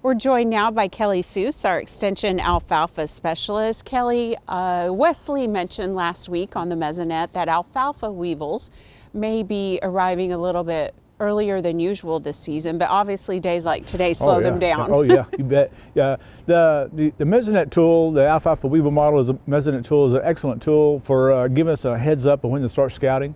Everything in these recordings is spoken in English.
We're joined now by Kelly Seuhs, our Extension Alfalfa Specialist. Kelly, Wesley mentioned last week on the Mesonet that alfalfa weevils may be arriving a little bit earlier than usual this season, but obviously days like today slow them down. Oh yeah, you bet. Yeah, the Mesonet tool, the alfalfa weevil model is a Mesonet tool is an excellent tool for giving us a heads up of when to start scouting.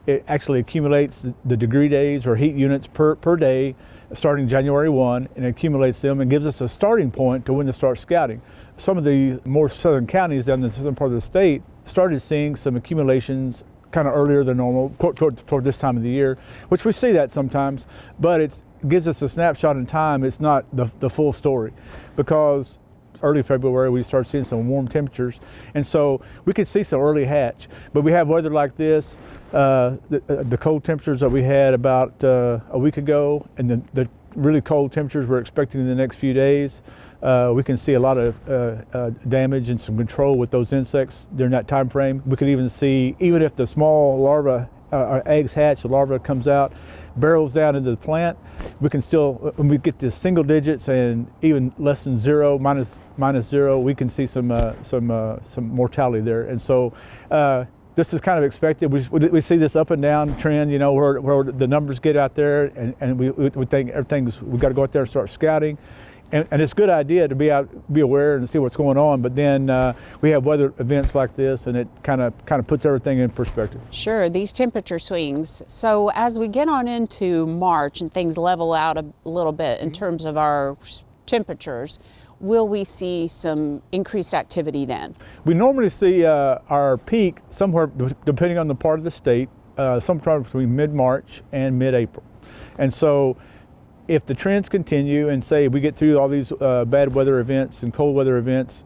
It actually accumulates the degree days or heat units per day starting January 1, and accumulates them and gives us a starting point to when to start scouting. Some of the more southern counties down in the southern part of the state started seeing some accumulations kind of earlier than normal toward this time of the year, which we see that sometimes, but it gives us a snapshot in time. It's not the full story, because early February we start seeing some warm temperatures, and so we could see some early hatch. But we have weather like this, the cold temperatures that we had about a week ago, and the really cold temperatures we're expecting in the next few days. We can see a lot of damage and some control with those insects during that time frame. We could even see, even if the small larva, eggs hatch, the larva comes out, barrels down into the plant, we can still, when we get to single digits and even less than zero, minus zero, we can see some mortality there. And so this is kind of expected. We see this up and down trend, you know, where the numbers get out there, and we think we've got to go out there and start scouting. And it's a good idea to be aware and see what's going on, but then we have weather events like this, and it kind of puts everything in perspective. Sure, these temperature swings. So as we get on into March and things level out a little bit in terms of our temperatures, will we see some increased activity then? We normally see our peak somewhere, depending on the part of the state, sometime between mid-March and mid-April. And so if the trends continue and say we get through all these bad weather events and cold weather events,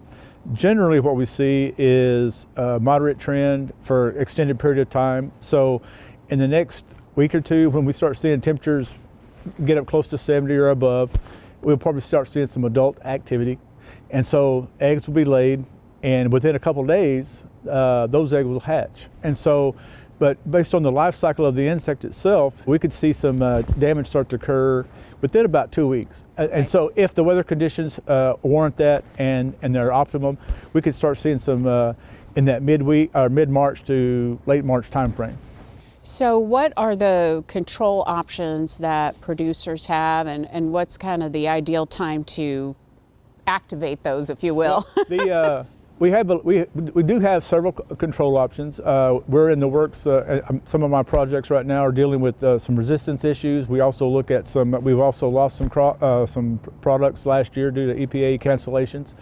generally what we see is a moderate trend for extended period of time. So in the next week or two, when we start seeing temperatures get up close to 70 or above, we'll probably start seeing some adult activity. And so eggs will be laid, and within a couple of days, those eggs will hatch. And so, but based on the life cycle of the insect itself, we could see some damage start to occur within about 2 weeks. And so if the weather conditions warrant that and they're optimum, we could start seeing some in that mid-March to late March timeframe. So what are the control options that producers have, and what's kind of the ideal time to activate those, if you will? We do have several control options. We're in the works. Some of my projects right now are dealing with some resistance issues. We also look at we've also lost some products last year due to EPA cancellations,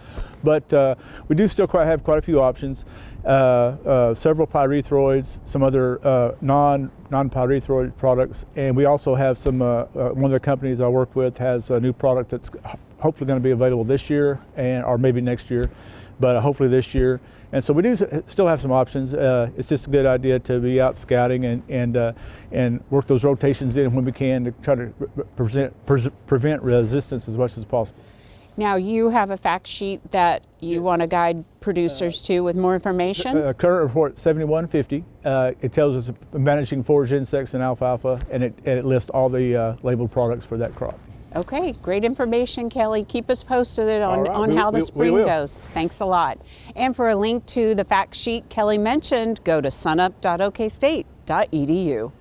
but we do still have quite a few options. Several pyrethroids, some other non-pyrethroid products, and we also have some. One of the companies I work with has a new product that's hopefully going to be available this year or maybe next year, but hopefully this year. And so we do still have some options. It's just a good idea to be out scouting and work those rotations in when we can to try to prevent resistance as much as possible. Now you have a fact sheet that you want to guide producers to with more information? Current report 7150. It tells us managing forage insects in alfalfa, and it lists all the labeled products for that crop. Okay, great information, Kelly. Keep us posted on how the spring goes. Thanks a lot. And for a link to the fact sheet Kelly mentioned, go to sunuptokstate.edu.